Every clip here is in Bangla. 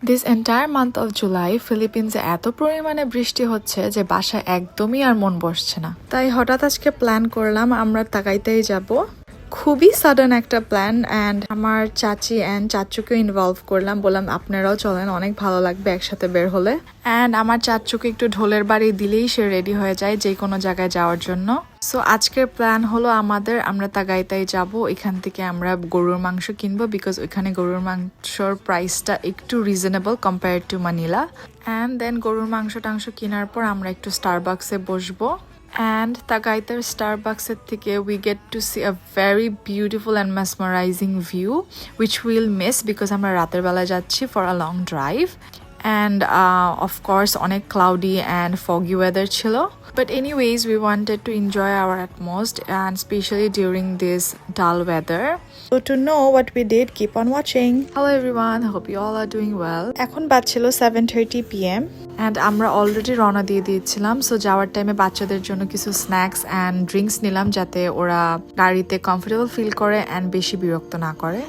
This entire month of July ফিলিপিন্সে এত পরিমাণে বৃষ্টি হচ্ছে যে বাসায় একদমই আর মন বসছে না। তাই হঠাৎ আজকে প্ল্যান করলাম আমরা তাকাইতেই যাব। খুবই সাডেন একটা প্ল্যান, অ্যান্ড আমার চাচি অ্যান্ড চাচুকে ইনভলভ করলাম, বললাম আপনারাও চলেন, অনেক ভালো লাগবে একসাথে বের হলে। অ্যান্ড আমার চাচুকে একটু ঢোলের বাড়ি দিলেই সে রেডি হয়ে যায় যে কোনো জায়গায় যাওয়ার জন্য। সো আজকের প্ল্যান হলো আমরা তাগাইতাই যাব। এখান থেকে আমরা গরুর মাংস কিনবো, বিকজ ওইখানে গরুর মাংসর প্রাইসটা একটু reasonable compare to Manila. And then গরুর মাংস টাংস কেনার পর আমরা একটু স্টারবাক্সে বসবো। And Tagaytar Starbucks থেকে we get to see a very beautiful and mesmerizing view which we'll miss because আমরা রাতের বেলা যাচ্ছি for a long drive, and of course অনেক cloudy and foggy weather ছিল. But anyways, we wanted to enjoy our utmost, and especially during this dull weather. So to know what we did, keep on watching. Hello everyone, hope you all are doing well. এখন বাজছিল 7:30 PM and আমরা অলরেডি রওনা দিয়ে দিয়েছিলাম। সো যাওয়ার টাইমে বাচ্চাদের জন্য কিছু স্ন্যাক্স অ্যান্ড ড্রিঙ্কস নিলাম যাতে ওরা গাড়িতে কমফোর্টেবল ফিল করে অ্যান্ড বেশি বিরক্ত না করে।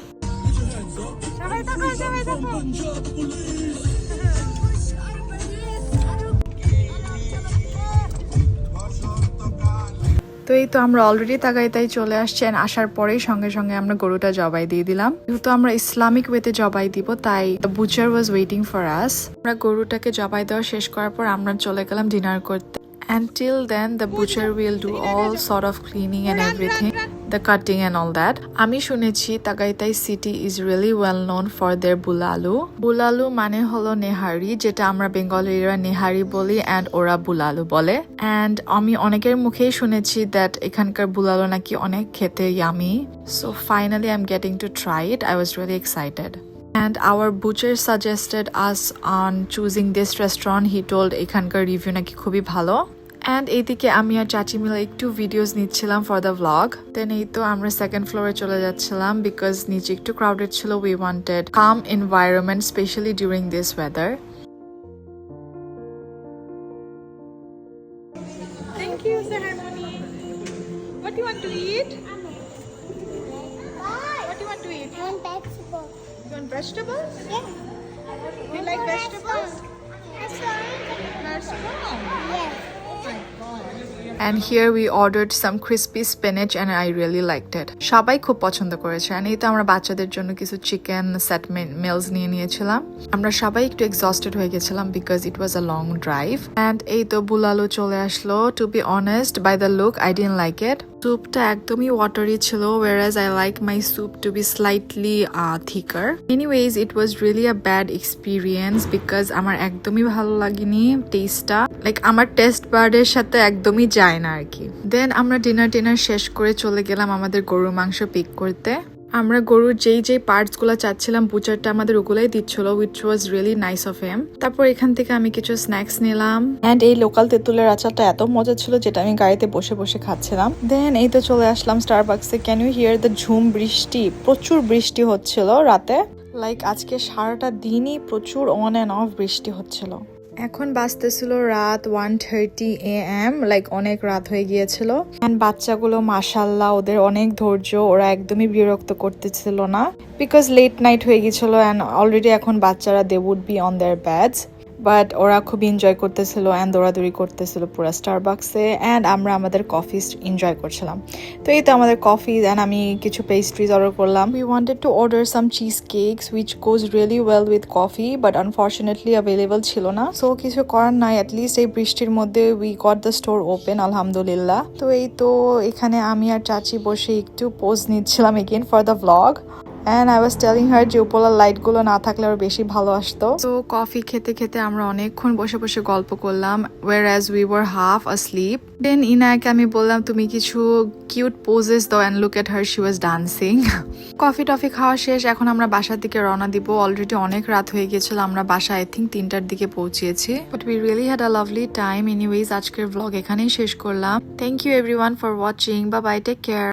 তো এই তো আমরা অলরেডি তাগাইতাই চলে আসছেন। আসার পরেই সঙ্গে সঙ্গে আমরা গরুটা জবাই দিয়ে দিলাম। যেহেতু আমরা ইসলামিক ওয়েতে জবাই দিব, তাই Butcher was waiting for us. আমরা গরুটাকে জবাই দেওয়া শেষ করার পর আমরা চলে গেলাম ডিনার করতে। Until then, the butcher will do all sort of cleaning and everything, the cutting and all that. আমি শুনেছি Tagaytay city is really well known for their bulalo. Bulalo মানে হলো নেহারি, যেটা আমরা বেঙ্গলিরা নেহারি বলি and ওরা বুলালু বলে। And আমি অনেকের মুখেই শুনেছি that এখানকার বুলালু নাকি অনেক খেতে yummy. So finally I'm getting to try it. I was really excited. And our butcher suggested us on choosing this restaurant. He told এখানকার রিভিউ নাকি খুবই ভালো। অ্যান্ড এইদিকে আমি আর চাচি মিলে একটু ভিডিওস নিচ্ছিলাম ফর দ্য ভ্লগ। দেন এই তো আমরা সেকেন্ড ফ্লোরে চলে যাচ্ছিলাম বিকজ নিচে একটু ক্রাউডেড ছিল। We wanted calm environment specially during this weather. Thank you Harmony. What do you want to eat? What do you want to eat? I want vegetables. You want vegetables? Yeah. You like vegetables? Yes. And here we ordered some crispy spinach and I really liked it. সবাই খুব পছন্দ করেছে। and এই তো আমরা বাচ্চাদের জন্য কিছু চিকেন সেট মিলস নিয়ে নিয়েছিলাম। আমরা সবাই একটু এক্সস্টেড হয়ে গেছিলাম because it was a long drive. and এই তো বুলালু চলে আসলো। to be honest, by the look I didn't like it. স্যুপটা একদমই ওয়াটারি ছিল, whereas I like my soup to be slightly thicker. Anyways, it was really a bad experience because আমার একদমই ভালো লাগেনি টেস্টটা, লাইক আমার টেস্ট বার্ডের সাথে একদমই যায় না আর কি। দেন আমরা ডিনার শেষ করে চলে গেলাম আমাদের গরুর মাংস পিক করতে। আমরা গরুর যেই পার্টস গুলো চাচ্ছিলাম বুচারটা আমাদের ওগুলাই দিচ্ছিল, which was really nice of him. তারপর এখান থেকে আমি কিছু স্ন্যাক্স নিলাম, এন্ড এই লোকাল তেঁতুলের আচারটা এত মজা ছিল যেটা আমি গাড়িতে বসে বসে খাচ্ছিলাম। দেন এই তো চলে আসলাম স্টারবাক্সে। ক্যান ইউ হিয়ার দ্য ঝুম বৃষ্টি? প্রচুর বৃষ্টি হচ্ছিল রাতে, লাইক আজকে সারাটা দিনই প্রচুর অন অ্যান্ড অফ বৃষ্টি হচ্ছিল। এখন বাজতেছিল রাত 1:30 AM, লাইক অনেক রাত হয়ে গিয়েছিল। এন্ড বাচ্চাগুলো মাশাল্লাহ ওদের অনেক ধৈর্য, ওরা একদমই বিরক্ত করতেছিল না বিকজ লেট নাইট হয়ে গেছিল অ্যান্ড অলরেডি এখন বাচ্চারা they would be on their beds, but ওরা খুব এনজয় করতেছিল অ্যান্ড দৌড়াদৌড়ি করতেছিল পুরো স্টারবাক্সে। অ্যান্ড আমরা আমাদের কফি এনজয় করছিলাম। তো এই তো আমাদের কফি অ্যান্ড আমি কিছু পেস্ট্রিজ অর্ডার করলাম। We wanted to order some cheese cakes which goes really well with coffee, but unfortunately available ছিল না। সো কিছু করার নাই, অ্যাটলিস্ট এই বৃষ্টির মধ্যে we got the store open, আলহামদুলিল্লাহ। তো এই তো এখানে আমি আর চাচি বসে একটু পোজ নিচ্ছিলাম again for the vlog. And I was telling her যে উপলার লাইটগুলো না থাকলে আরো বেশি ভালো আসতো। তো কফি খেতে খেতে আমরা অনেকক্ষণ বসে বসে গল্প করলাম, whereas we were half asleep. Then ইনায়াকে আমি বললাম তুমি কিছু কিউট পোজেস দাও, and look at her, she was dancing. Coffee toffee খাওয়া শেষ, এখন আমরা বাসার দিকে রওনা দিব। অলরেডি অনেক রাত হয়ে গেছিল, আমরা বাসা আই থিঙ্ক 3টার দিকে পৌঁছেছি। But we really had a lovely time. Anyways, আজকের ব্লগ এখানেই শেষ করলাম। Thank you everyone for watching. Bye bye, take care.